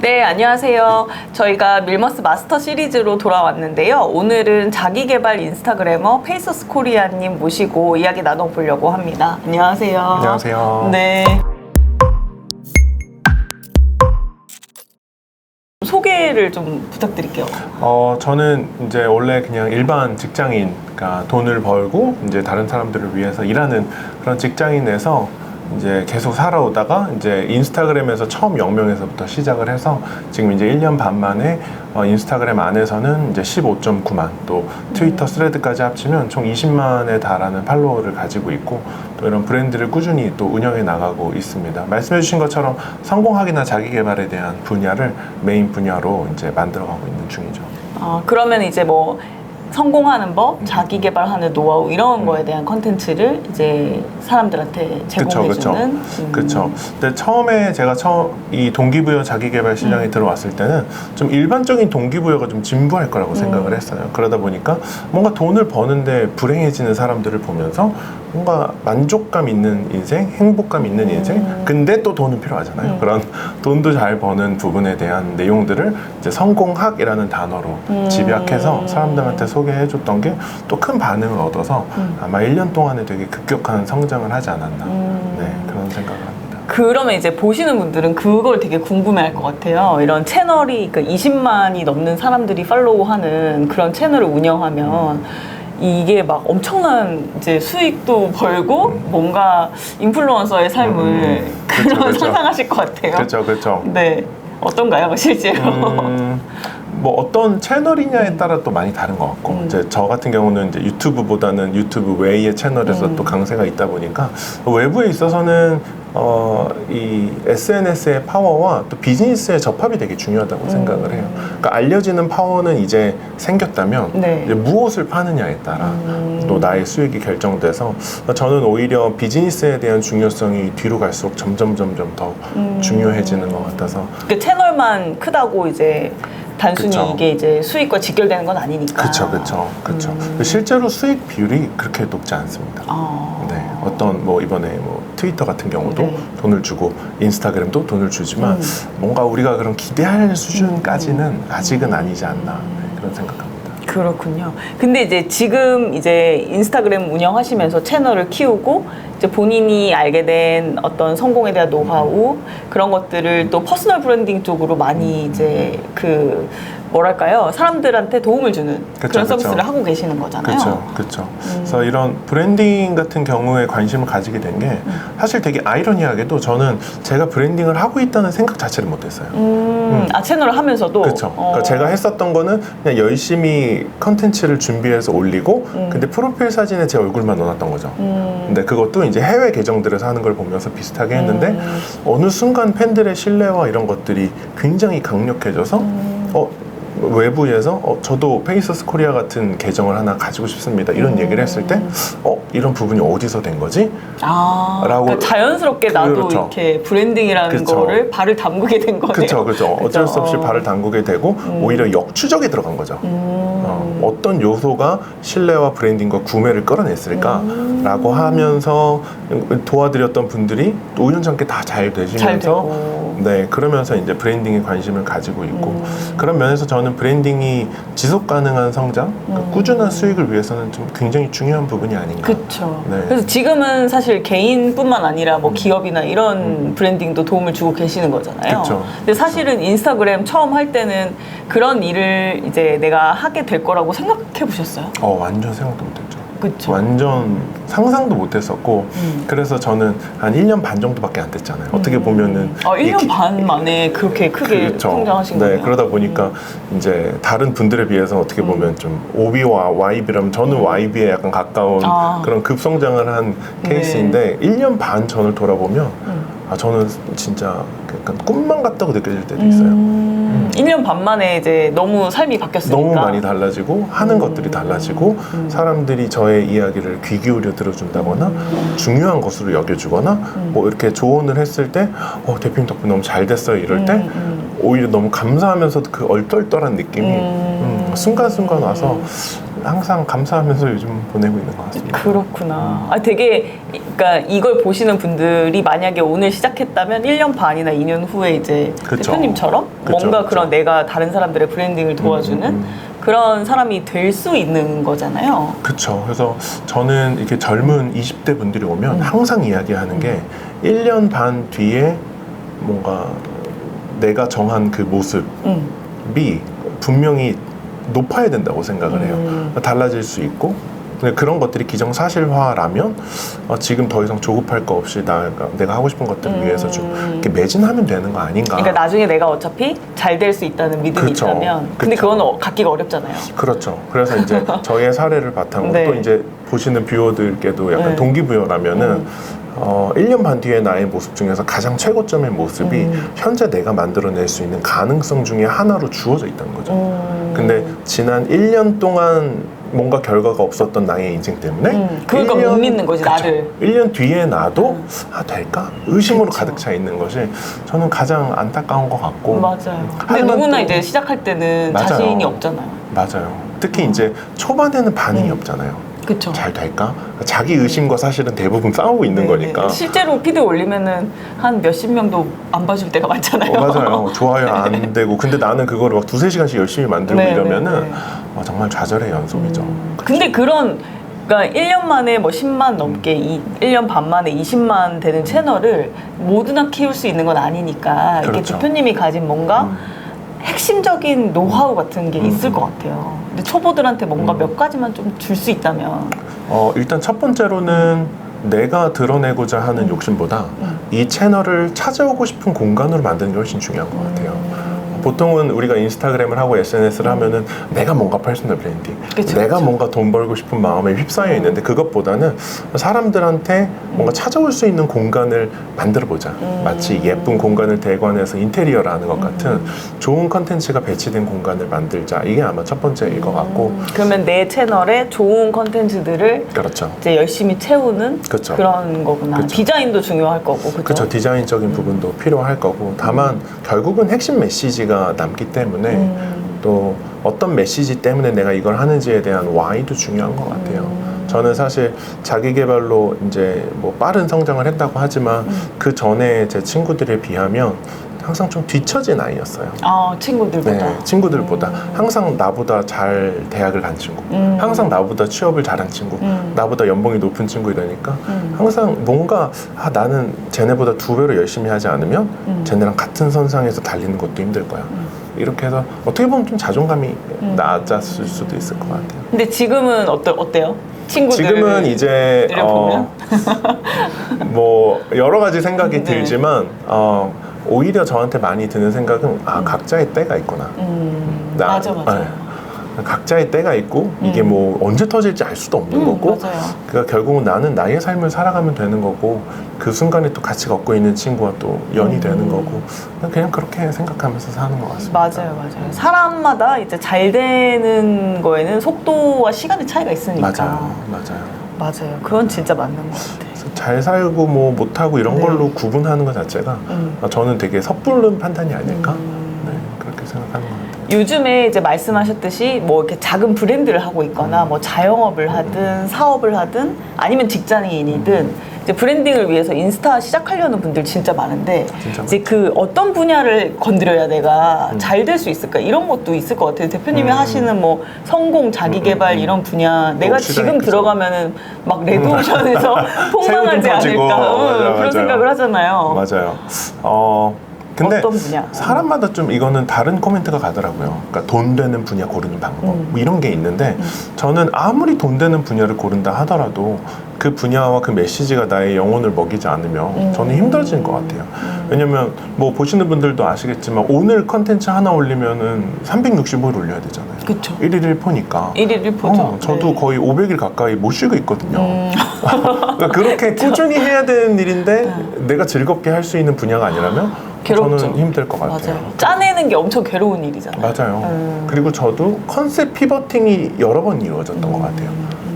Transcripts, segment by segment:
네, 안녕하세요. 저희가 밀머스 마스터 시리즈로 돌아왔는데요. 오늘은 자기개발 인스타그래머 페이서스 코리아님 모시고 이야기 나눠보려고 합니다. 안녕하세요. 안녕하세요. 네. 소개를 좀 부탁드릴게요. 저는 이제 원래 그냥 일반 직장인, 그러니까 돈을 벌고 이제 다른 사람들을 위해서 일하는 그런 직장인에서 이제 계속 살아오다가 이제 인스타그램에서 처음 0명에서부터 시작을 해서 지금 이제 1년 반 만에 인스타그램 안에서는 이제 15.9만, 또 트위터 스레드까지 합치면 총 20만에 달하는 팔로워를 가지고 있고, 또 이런 브랜드를 꾸준히 또 운영해 나가고 있습니다. 말씀해 주신 것처럼 성공학이나 자기 개발에 대한 분야를 메인 분야로 이제 만들어가고 있는 중이죠. 그러면 이제 뭐 성공하는 법, 자기 개발하는 노하우 이런 거에 대한 컨텐츠를 이제 사람들한테 제공해주는. 그렇죠. 근데 처음에 제가 이 동기부여 자기 개발 시장에 들어왔을 때는 좀 일반적인 동기부여가 좀 진부할 거라고 생각을 했어요. 그러다 보니까 뭔가 돈을 버는데 불행해지는 사람들을 보면서 뭔가 만족감 있는 인생, 행복감 있는 인생, 근데 또 돈은 필요하잖아요. 그런 돈도 잘 버는 부분에 대한 내용들을 이제 성공학이라는 단어로 집약해서 사람들한테 소개해줬던 게 또 큰 반응을 얻어서 아마 1년 동안에 되게 급격한 성장을 하지 않았나, 네, 그런 생각을 합니다. 그러면 이제 보시는 분들은 그걸 되게 궁금해할 것 같아요. 이런 채널이, 그러니까 20만이 넘는 사람들이 팔로우하는 그런 채널을 운영하면 이게 막 엄청난 이제 수익도 벌고 뭔가 인플루언서의 삶을 그런 상상하실 것 같아요. 그렇죠. 네, 어떤가요, 실제로? 뭐 어떤 채널이냐에 따라 또 많이 다른 것 같고, 이제 저 같은 경우는 이제 유튜브보다는 유튜브 외의 채널에서 또 강세가 있다 보니까 외부에 있어서는 이 SNS의 파워와 또 비즈니스의 접합이 되게 중요하다고 생각을 해요. 그러니까 알려지는 파워는 이제 생겼다면 네. 이제 무엇을 파느냐에 따라 또 나의 수익이 결정돼서, 저는 오히려 비즈니스에 대한 중요성이 뒤로 갈수록 점점 더 중요해지는 것 같아서. 그 채널만 크다고 이제 단순히 그쵸. 이게 이제 수익과 직결되는 건 아니니까. 그렇죠. 실제로 수익 비율이 그렇게 높지 않습니다. 네, 어떤 뭐 이번에 뭐 트위터 같은 경우도 네. 돈을 주고 인스타그램도 돈을 주지만 뭔가 우리가 그런 기대할 수준까지는 아직은 아니지 않나, 네, 그런 생각합니다. 그렇군요. 근데 이제 지금 이제 인스타그램 운영하시면서 채널을 키우고 이제 본인이 알게 된 어떤 성공에 대한 노하우 그런 것들을 또 퍼스널 브랜딩 쪽으로 많이 이제 그 뭐랄까요, 사람들한테 도움을 주는 그런 서비스를 하고 계시는 거잖아요. 그렇죠. 그래서 이런 브랜딩 같은 경우에 관심을 가지게 된 게 사실 되게 아이러니하게도 저는 제가 브랜딩을 하고 있다는 생각 자체를 못했어요. 채널을 하면서도. 그렇죠. 그러니까 제가 했었던 거는 그냥 열심히 컨텐츠를 준비해서 올리고, 근데 프로필 사진에 제 얼굴만 넣어놨던 거죠. 근데 그것도 이제 해외 계정들에서 하는 걸 보면서 비슷하게 했는데 어느 순간 팬들의 신뢰와 이런 것들이 굉장히 강력해져서 외부에서 저도 페이서스 코리아 같은 계정을 하나 가지고 싶습니다, 이런 얘기를 했을 때 이런 부분이 어디서 된 거지? 라고, 그러니까 자연스럽게 나도 그렇죠. 이렇게 브랜딩이라는 그렇죠. 거를 발을 담그게 된 거네요. 그렇죠. 어쩔 수 없이 발을 담그게 되고 오히려 역추적에 들어간 거죠. 어떤 요소가 신뢰와 브랜딩과 구매를 끌어냈을까? 라고 하면서 도와드렸던 분들이 또 우연찮게 다 잘 되시면서, 네, 그러면서 이제 브랜딩에 관심을 가지고 있고, 그런 면에서 저는 브랜딩이 지속 가능한 성장, 그러니까 꾸준한 수익을 위해서는 좀 굉장히 중요한 부분이 아닌가. 그렇죠. 네. 그래서 지금은 사실 개인뿐만 아니라 뭐 기업이나 이런 브랜딩도 도움을 주고 계시는 거잖아요. 그쵸. 근데 사실은 인스타그램 처음 할 때는 그런 일을 이제 내가 하게 될 거라고 생각해 보셨어요? 완전 생각도 못했죠. 그쵸. 완전 상상도 못했었고, 그래서 저는 한 1년 반 정도밖에 안 됐잖아요. 어떻게 보면은 1년 반 만에 그렇게 크게 그렇죠. 성장하신 네, 거예요? 그러다 보니까 이제 다른 분들에 비해서 어떻게 보면 좀 OB와 YB라면 저는 YB에 약간 가까운 그런 급성장을 한 케이스인데, 1년 반 전을 돌아보면 저는 진짜 약간 꿈만 같다고 느껴질 때도 있어요. 1년 반 만에 이제 너무 삶이 바뀌었으니까. 너무 많이 달라지고 하는 것들이 달라지고 사람들이 저의 이야기를 귀 기울여 들어준다거나 중요한 것으로 여겨주거나 뭐 이렇게 조언을 했을 때 대표님 덕분에 너무 잘 됐어요, 이럴 때 오히려 너무 감사하면서도 그 얼떨떨한 느낌이 순간순간 와서 항상 감사하면서 요즘 보내고 있는 것 같습니다. 그렇구나. 아, 되게, 그러니까 이걸 보시는 분들이 만약에 오늘 시작했다면 1년 반이나 2년 후에 이제 그쵸. 대표님처럼 그쵸, 뭔가 그쵸. 그런 내가 다른 사람들의 브랜딩을 도와주는 그런 사람이 될 수 있는 거잖아요. 그쵸. 그래서 저는 이렇게 젊은 20대 분들이 오면 항상 이야기하는 게 1년 반 뒤에 뭔가 내가 정한 그 모습이 분명히 높아야 된다고 생각을 해요. 달라질 수 있고 근데 그런 것들이 기정사실화라면 지금 더 이상 조급할 거 없이 내가 하고 싶은 것들을 위해서 좀 이렇게 매진하면 되는 거 아닌가. 그러니까 나중에 내가 어차피 잘 될 수 있다는 믿음이 그쵸. 있다면 근데 그쵸. 그건 갖기가 어렵잖아요. 그렇죠. 그래서 이제 저의 사례를 바탕으로 네. 또 이제 보시는 뷰어들께도 약간 네. 동기부여라면은 1년 반 뒤에 나의 모습 중에서 가장 최고점의 모습이 현재 내가 만들어낼 수 있는 가능성 중에 하나로 주어져 있다는 거죠. 근데 지난 1년 동안 뭔가 결과가 없었던 나의 인생 때문에 그러니까 못 믿는 거지, 그쵸. 나를. 1년 뒤에 나도 될까? 의심으로 그쵸. 가득 차 있는 것이 저는 가장 안타까운 것 같고 맞아요. 근데 하지만 누구나 또- 이제 시작할 때는 맞아요. 자신이 없잖아요. 맞아요. 특히 이제 초반에는 반응이 없잖아요. 그쵸. 잘 될까? 자기 의심과 사실은 대부분 싸우고 있는 거니까. 실제로 피드 올리면은 한 몇십 명도 안 봐줄 때가 많잖아요. 맞아요. 좋아요 안 되고. 근데 나는 그거를 막 2-3시간씩 열심히 만들고 네, 이러면은 네, 네. 정말 좌절의 연속이죠. 근데 그런 그러니까 1년 만에 뭐 10만 넘게 1년 반 만에 20만 되는 채널을 모두나 키울 수 있는 건 아니니까 이렇게 그렇죠. 대표님이 가진 뭔가 핵심적인 노하우 같은 게 있을 것 같아요. 근데 초보들한테 뭔가 몇 가지만 좀 줄 수 있다면 일단 첫 번째로는 내가 드러내고자 하는 욕심보다 이 채널을 찾아오고 싶은 공간으로 만드는 게 훨씬 중요한 것 같아요. 보통은 우리가 인스타그램을 하고 SNS를 하면은 내가 뭔가 퍼스널 브랜딩, 그쵸, 내가 그쵸. 뭔가 돈 벌고 싶은 마음에 휩싸여 있는데 그것보다는 사람들한테 뭔가 찾아올 수 있는 공간을 만들어 보자. 마치 예쁜 공간을 대관해서 인테리어를 하는 것 같은 좋은 컨텐츠가 배치된 공간을 만들자. 이게 아마 첫 번째일 것 같고. 그러면 내 채널에 좋은 컨텐츠들을 그렇죠. 이제 열심히 채우는 그쵸. 그런 거구나. 그쵸. 디자인도 중요할 거고, 그죠? 그렇죠. 디자인적인 부분도 필요할 거고 다만 결국은 핵심 메시지가 남기 때문에 또 어떤 메시지 때문에 내가 이걸 하는지에 대한 why도 중요한 것 같아요. 저는 사실 자기 개발로 이제 뭐 빠른 성장을 했다고 하지만 그 전에 제 친구들에 비하면 항상 좀 뒤처진 아이였어요. 아, 친구들보다. 네, 친구들보다 항상 나보다 잘 대학을 간 친구, 항상 나보다 취업을 잘한 친구, 나보다 연봉이 높은 친구 이러니까 항상 뭔가 나는 쟤네보다 2배로 열심히 하지 않으면 쟤네랑 같은 선상에서 달리는 것도 힘들 거야. 이렇게 해서 어떻게 보면 좀 자존감이 낮았을 수도 있을 것 같아요. 근데 지금은 어때요? 친구들 지금은 이제 보면? 뭐 여러 가지 생각이 네. 들지만 오히려 저한테 많이 드는 생각은 각자의 때가 있구나. 맞아. 네. 각자의 때가 있고 이게 뭐 언제 터질지 알 수도 없는 거고 맞아요. 그러니까 결국은 나는 나의 삶을 살아가면 되는 거고 그 순간에 또 같이 걷고 있는 친구와 또 연이 되는 거고 그냥 그렇게 생각하면서 사는 것 같습니다. 맞아요. 사람마다 이제 잘 되는 거에는 속도와 시간의 차이가 있으니까. 맞아요. 그건 진짜 맞는 것 같아. 그래서 잘 살고 뭐 못하고 이런 네. 걸로 구분하는 것 자체가 저는 되게 섣부른 판단이 아닐까 그렇게 생각하는 것 같아요. 요즘에 이제 말씀하셨듯이 뭐 이렇게 작은 브랜드를 하고 있거나 뭐 자영업을 하든 사업을 하든 아니면 직장인이든 이제 브랜딩을 위해서 인스타 시작하려는 분들 진짜 많은데 진짜 이제 그 어떤 분야를 건드려야 내가 잘 될 수 있을까 이런 것도 있을 것 같아요. 대표님이 하시는 뭐 성공, 자기개발 이런 분야 내가 시장이 지금 크죠. 들어가면은 막 레드오션에서 폭망하지 새우등 터지고. 않을까 맞아요. 그런 생각을 하잖아요. 맞아요. 근데 어떤 분야? 사람마다 좀 이거는 다른 코멘트가 가더라고요. 그러니까 돈 되는 분야 고르는 방법 뭐 이런 게 있는데 저는 아무리 돈 되는 분야를 고른다 하더라도 그 분야와 그 메시지가 나의 영혼을 먹이지 않으면 저는 힘들어지는 것 같아요. 왜냐면 뭐 보시는 분들도 아시겠지만 오늘 컨텐츠 하나 올리면은 365일 올려야 되잖아요. 그쵸. 1일 1포니까. 1일 보죠. 저도 네. 거의 500일 가까이 못 쉬고 있거든요. 그러니까 그렇게 꾸준히 해야 되는 일인데 내가 즐겁게 할 수 있는 분야가 아니라면 괴롭죠. 저는 힘들 것 같아요. 맞아요. 짜내는 게 엄청 괴로운 일이잖아요. 맞아요. 그리고 저도 컨셉 피버팅이 여러 번 이루어졌던 것 같아요.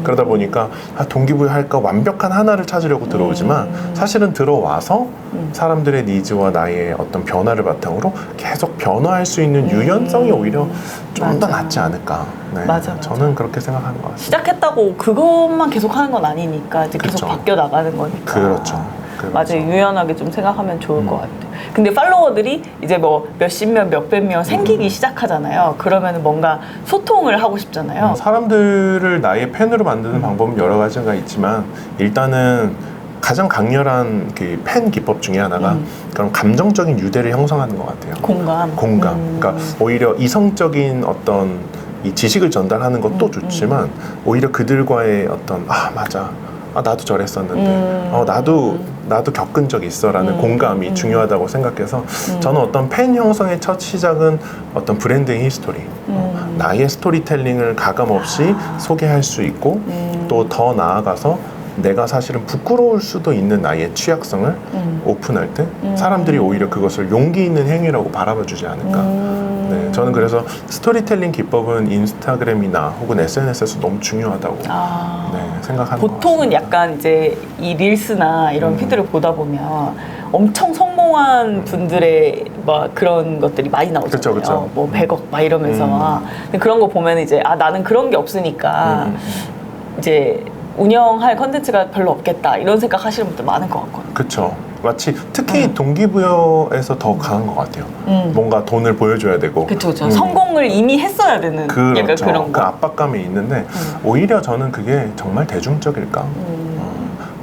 그러다 보니까 동기부여 할까 완벽한 하나를 찾으려고 들어오지만 사실은 들어와서 사람들의 니즈와 나의 어떤 변화를 바탕으로 계속 변화할 수 있는 유연성이 오히려 좀 더 낫지 않을까. 네. 맞아. 저는 그렇게 생각하는 것 같습니다. 시작했다고 그것만 계속 하는 건 아니니까 이제 계속 그쵸. 바뀌어 나가는 거니까. 그렇죠. 맞아요. 유연하게 좀 생각하면 좋을 것 같아요. 근데 팔로워들이 이제 뭐 몇십 명, 몇백 명 생기기 시작하잖아요. 그러면 뭔가 소통을 하고 싶잖아요. 사람들을 나의 팬으로 만드는 방법은 여러 가지가 있지만 일단은 가장 강렬한 그 팬 기법 중에 하나가 그런 감정적인 유대를 형성하는 것 같아요. 공감. 그러니까 오히려 이성적인 어떤 이 지식을 전달하는 것도 좋지만 오히려 그들과의 어떤 맞아. 나도 저랬었는데 나도 겪은 적이 있어라는 공감이 중요하다고 생각해서 저는 어떤 팬 형성의 첫 시작은 어떤 브랜딩 히스토리 나의 스토리텔링을 가감없이 소개할 수 있고 또 더 나아가서 내가 사실은 부끄러울 수도 있는 나의 취약성을 오픈할 때 사람들이 오히려 그것을 용기 있는 행위라고 바라봐주지 않을까. 네, 저는 그래서 스토리텔링 기법은 인스타그램이나 혹은 SNS에서 너무 중요하다고 생각하는 것 보통은 같습니다. 약간 이제 이 릴스나 이런 피드를 보다 보면 엄청 성공한 분들의 막 그런 것들이 많이 나오잖아요. 그쵸. 뭐 100억 막 이러면서 막. 근데 그런 거 보면 이제 나는 그런 게 없으니까 이제 운영할 컨텐츠가 별로 없겠다 이런 생각 하시는 분들 많은 것 같거든요. 그렇죠. 마치 특히 동기부여에서 더 강한 것 같아요. 뭔가 돈을 보여줘야 되고. 그렇죠. 성공을 이미 했어야 되는 약간 그렇죠. 그런 그 거. 압박감이 있는데 오히려 저는 그게 정말 대중적일까?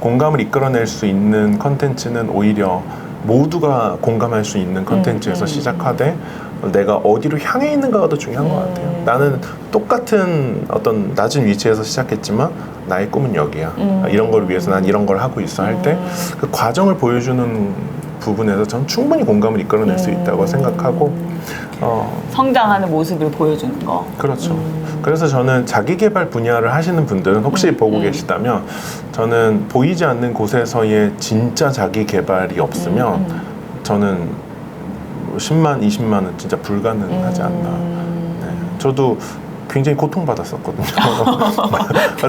공감을 이끌어낼 수 있는 컨텐츠는 오히려 모두가 공감할 수 있는 컨텐츠에서 시작하되 내가 어디로 향해 있는가가 더 중요한 것 같아요. 나는 똑같은 어떤 낮은 위치에서 시작했지만 나의 꿈은 여기야. 이런 걸 위해서 난 이런 걸 하고 있어 할 때 그 과정을 보여주는 부분에서 전 충분히 공감을 이끌어낼 수 있다고 생각하고 성장하는 모습을 보여주는 거. 그렇죠. 그래서 저는 자기계발 분야를 하시는 분들은 혹시 보고 계시다면 저는 보이지 않는 곳에서의 진짜 자기계발이 없으면 저는 10만, 20만은 진짜 불가능하지 않나. 네. 저도 굉장히 고통받았었거든요.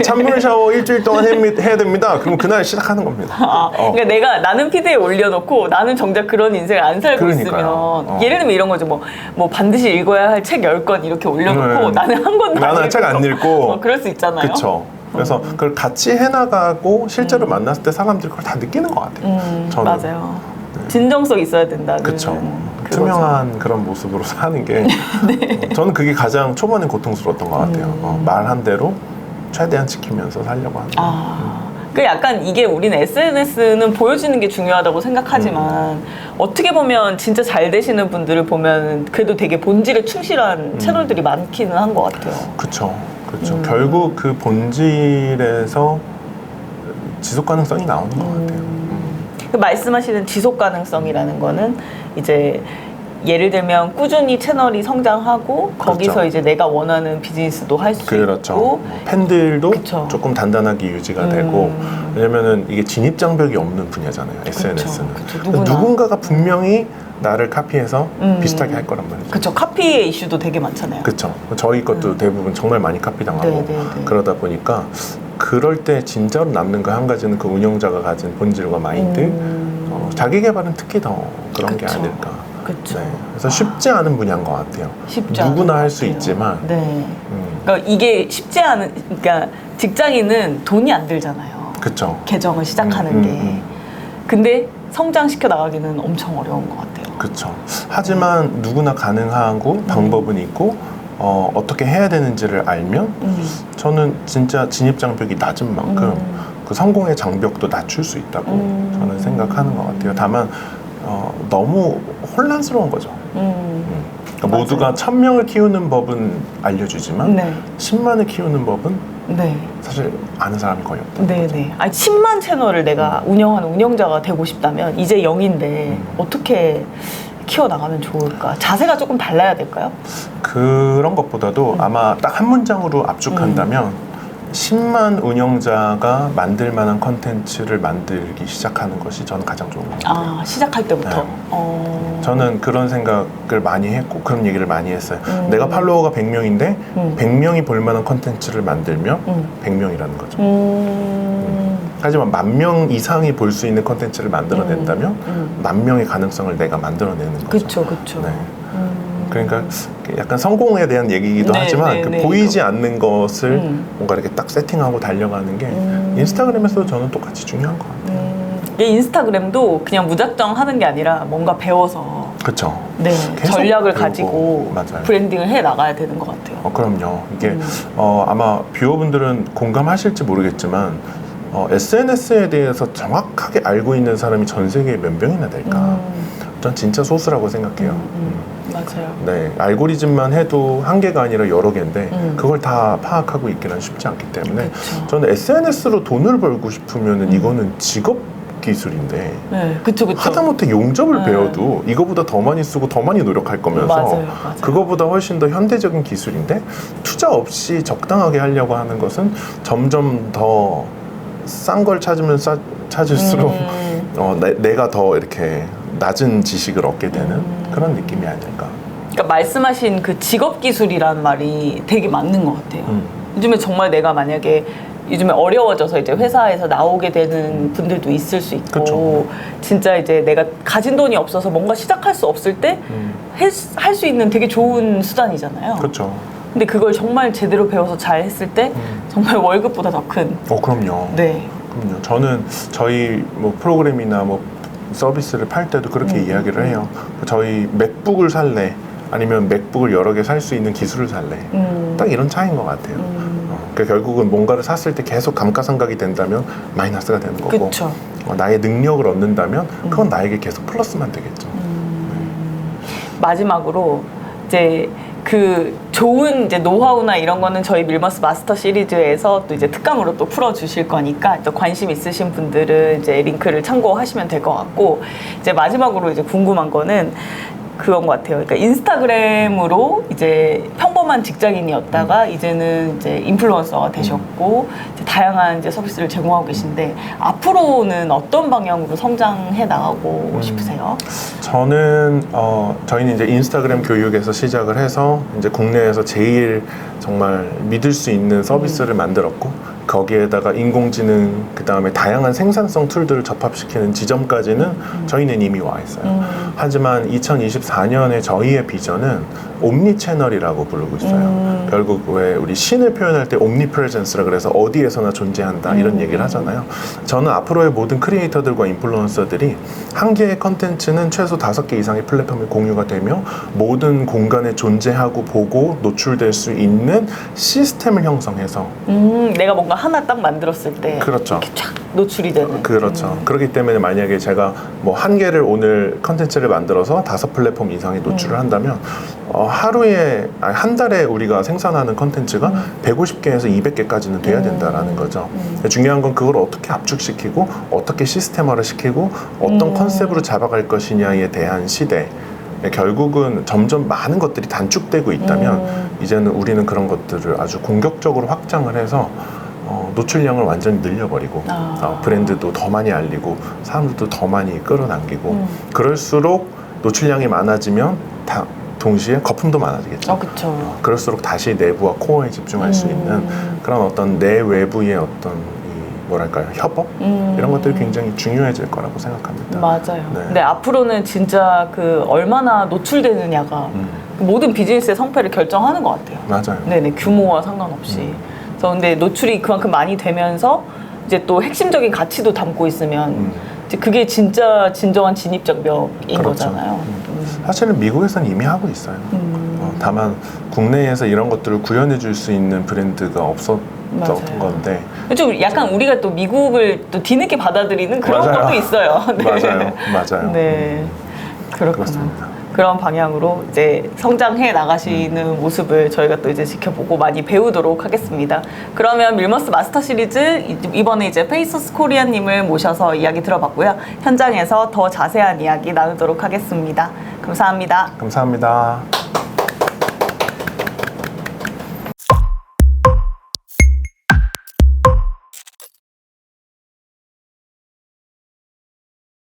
찬물 샤워 일주일 동안 해야 됩니다. 그럼 그날 시작하는 겁니다. 그러니까 나는 피드에 올려놓고 나는 정작 그런 인생을 안 살고 그러니까요. 있으면 예를 들면 이런 거죠. 뭐 반드시 읽어야 할 책 10권 이렇게 올려놓고 나는 한 권도 나는 책 안 읽고 그럴 수 있잖아요. 그렇죠. 그래서 그걸 같이 해나가고 실제로 만났을 때 사람들이 그걸 다 느끼는 것 같아요. 저는. 맞아요. 진정성 있어야 된다는 그쵸. 그거죠. 투명한 그런 모습으로 사는 게 저는 그게 가장 초반에 고통스러웠던 것 같아요. 말한 대로 최대한 지키면서 살려고 하는 그 약간 이게 우리는 SNS는 보여지는 게 중요하다고 생각하지만 어떻게 보면 진짜 잘 되시는 분들을 보면 그래도 되게 본질에 충실한 채널들이 많기는 한 것 같아요. 그렇죠. 결국 그 본질에서 지속 가능성이 나오는 것 같아요. 그 말씀하시는 지속 가능성이라는 거는 이제 예를 들면 꾸준히 채널이 성장하고 거기서 그렇죠. 이제 내가 원하는 비즈니스도 할 수 그렇죠. 있고 팬들도 그쵸. 조금 단단하게 유지가 되고 왜냐면은 이게 진입장벽이 없는 분야잖아요. SNS는. 그쵸. 누구나. 누군가가 분명히 나를 카피해서 비슷하게 할 거란 말이죠. 그쵸. 카피의 이슈도 되게 많잖아요. 그렇죠. 저희 것도 대부분 정말 많이 카피당하고 네. 그러다 보니까 그럴 때 진짜로 남는 거 한 가지는 그 운영자가 가진 본질과 마인드 자기 개발은 특히 더 그런 게 그쵸. 아닐까. 그쵸. 네. 그래서 쉽지 않은 분야인 것 같아요. 쉽지 누구나 않은 할 것 수 같아요. 있지만 네. 그러니까 이게 쉽지 않은 그러니까 직장인은 돈이 안 들잖아요. 그렇죠. 계정을 시작하는 게. 근데 성장시켜 나가기는 엄청 어려운 것 같아요. 그렇죠. 하지만 누구나 가능하고 방법은 있고 어떻게 해야 되는지를 알면 저는 진짜 진입장벽이 낮은 만큼 그 성공의 장벽도 낮출 수 있다고 저는 생각하는 것 같아요. 다만 너무 혼란스러운 거죠. 그러니까 모두가 1000명을 키우는 법은 알려주지만 네. 10만을 키우는 법은 네. 사실 아는 사람이 거의 없다. 네네. 아니 10만 채널을 내가 운영하는 운영자가 되고 싶다면 이제 0인데 어떻게 키워나가면 좋을까? 자세가 조금 달라야 될까요? 그런 것보다도 아마 딱 한 문장으로 압축한다면 10만 운영자가 만들 만한 컨텐츠를 만들기 시작하는 것이 저는 가장 좋은 것 같아요. 아, 시작할 때부터. 네. 저는 그런 생각을 많이 했고 그런 얘기를 많이 했어요. 내가 팔로워가 100명인데 100명이 볼 만한 컨텐츠를 만들면 100명이라는 거죠. 하지만 10,000명 이상이 볼 수 있는 컨텐츠를 만들어낸다면 10,000명의 가능성을 내가 만들어내는 거죠. 그쵸, 그쵸. 네. 그러니까 약간 성공에 대한 얘기이기도 네, 하지만 네, 그 네, 보이지 않는 것을 뭔가 이렇게 딱 세팅하고 달려가는 게 인스타그램에서도 저는 똑같이 중요한 것 같아요. 이 인스타그램도 그냥 무작정 하는 게 아니라 뭔가 배워서 그렇죠. 네, 계속 전략을 배우고. 가지고 맞아요. 브랜딩을 해 나가야 되는 것 같아요. 그럼요. 이게 아마 뷰어분들은 공감하실지 모르겠지만 SNS에 대해서 정확하게 알고 있는 사람이 전 세계에 몇 명이나 될까? 전 진짜 소수라고 생각해요. 맞아요. 네, 알고리즘만 해도 한 개가 아니라 여러 개인데 그걸 다 파악하고 있기는 쉽지 않기 때문에 그쵸. 저는 SNS로 돈을 벌고 싶으면은 이거는 직업 기술인데 네, 그쵸, 그쵸. 하다못해 용접을 네. 배워도 이거보다 더 많이 쓰고 더 많이 노력할 거면서 맞아요. 그거보다 훨씬 더 현대적인 기술인데 투자 없이 적당하게 하려고 하는 것은 점점 더 싼 걸 찾으면 찾을수록 내가 더 이렇게 낮은 지식을 얻게 되는 그런 느낌이 아닐까. 그러니까 말씀하신 그 직업 기술이라는 말이 되게 맞는 것 같아요. 요즘에 정말 내가 만약에 요즘에 어려워져서 이제 회사에서 나오게 되는 분들도 있을 수 있고 그쵸. 진짜 이제 내가 가진 돈이 없어서 뭔가 시작할 수 없을 때 할 수 있는 되게 좋은 수단이잖아요. 그렇죠. 근데 그걸 정말 제대로 배워서 잘 했을 때 정말 월급보다 더 큰. 그럼요. 네. 그럼요. 저는 저희 뭐 프로그램이나 뭐 서비스를 팔 때도 그렇게 이야기를 해요. 저희 맥북을 살래 아니면 맥북을 여러 개 살 수 있는 기술을 살래. 딱 이런 차이인 것 같아요. 그러니까 결국은 뭔가를 샀을 때 계속 감가상각이 된다면 마이너스가 되는 거고 그쵸. 나의 능력을 얻는다면 그건 나에게 계속 플러스만 되겠죠. 마지막으로 이제 그 좋은 이제 노하우나 이런 거는 저희 밀머스 마스터 시리즈에서 또 이제 특강으로 또 풀어주실 거니까 또 관심 있으신 분들은 이제 링크를 참고하시면 될 것 같고 이제 마지막으로 이제 궁금한 거는 그런 것 같아요. 그러니까 인스타그램으로 이제 평범한 직장인이었다가 이제는 이제 인플루언서가 되셨고 이제 다양한 이제 서비스를 제공하고 계신데 앞으로는 어떤 방향으로 성장해 나가고 싶으세요? 저는 저희는 이제 인스타그램 교육에서 시작을 해서 이제 국내에서 제일 정말 믿을 수 있는 서비스를 만들었고 거기에다가 인공지능 그 다음에 다양한 생산성 툴들을 접합시키는 지점까지는 저희는 이미 와 있어요. 하지만 2024년에 저희의 비전은 옴니 채널이라고 부르고 있어요. 결국 왜 우리 신을 표현할 때 옴니 프레젠스라 그래서 어디에서나 존재한다 이런 얘기를 하잖아요. 저는 앞으로의 모든 크리에이터들과 인플루언서들이 한 개의 컨텐츠는 최소 5개 이상의 플랫폼에 공유가 되며 모든 공간에 존재하고 보고 노출될 수 있는 시스템을 형성해서 내가 뭔가 하나 딱 만들었을 때 그렇죠. 이렇게 쫙 노출이 되는. 그렇죠. 그렇기 때문에 만약에 제가 뭐 한 개를 오늘 컨텐츠를 만들어서 5플랫폼 이상에 노출을 한다면 하루에 아니 한 달에 우리가 생산하는 컨텐츠가 150개에서 200개까지는 돼야 된다라는 거죠. 중요한 건 그걸 어떻게 압축시키고 어떻게 시스템화를 시키고 어떤 컨셉으로 잡아갈 것이냐에 대한 시대. 결국은 점점 많은 것들이 단축되고 있다면 이제는 우리는 그런 것들을 아주 공격적으로 확장을 해서 노출량을 완전히 늘려버리고 브랜드도 더 많이 알리고 사람들도 더 많이 끌어당기고 그럴수록 노출량이 많아지면 동시에 거품도 많아지겠죠. 그렇죠. 그럴수록 다시 내부와 코어에 집중할 수 있는 그런 어떤 내 외부의 어떤 뭐랄까요 협업 이런 것들이 굉장히 중요해질 거라고 생각합니다. 맞아요. 네. 근데 앞으로는 진짜 그 얼마나 노출되느냐가 그 모든 비즈니스의 성패를 결정하는 것 같아요. 맞아요. 네네 규모와 상관없이. 그래서 근데 노출이 그만큼 많이 되면서 이제 또 핵심적인 가치도 담고 있으면 이제 그게 진짜 진정한 진입장벽인 그렇죠. 거잖아요. 사실은 미국에서는 이미 하고 있어요. 다만 국내에서 이런 것들을 구현해 줄 수 있는 브랜드가 없었던 맞아요. 건데 좀 약간 우리가 또 미국을 또 뒤늦게 받아들이는 그런 맞아요. 것도 있어요. 네. 맞아요. 네, 그렇구나. 그렇습니다. 그런 방향으로 이제 성장해 나가시는 모습을 저희가 또 이제 지켜보고 많이 배우도록 하겠습니다. 그러면 밀머스 마스터 시리즈 이번에 이제 페이서스 코리아님을 모셔서 이야기 들어봤고요. 현장에서 더 자세한 이야기 나누도록 하겠습니다. 감사합니다. 감사합니다.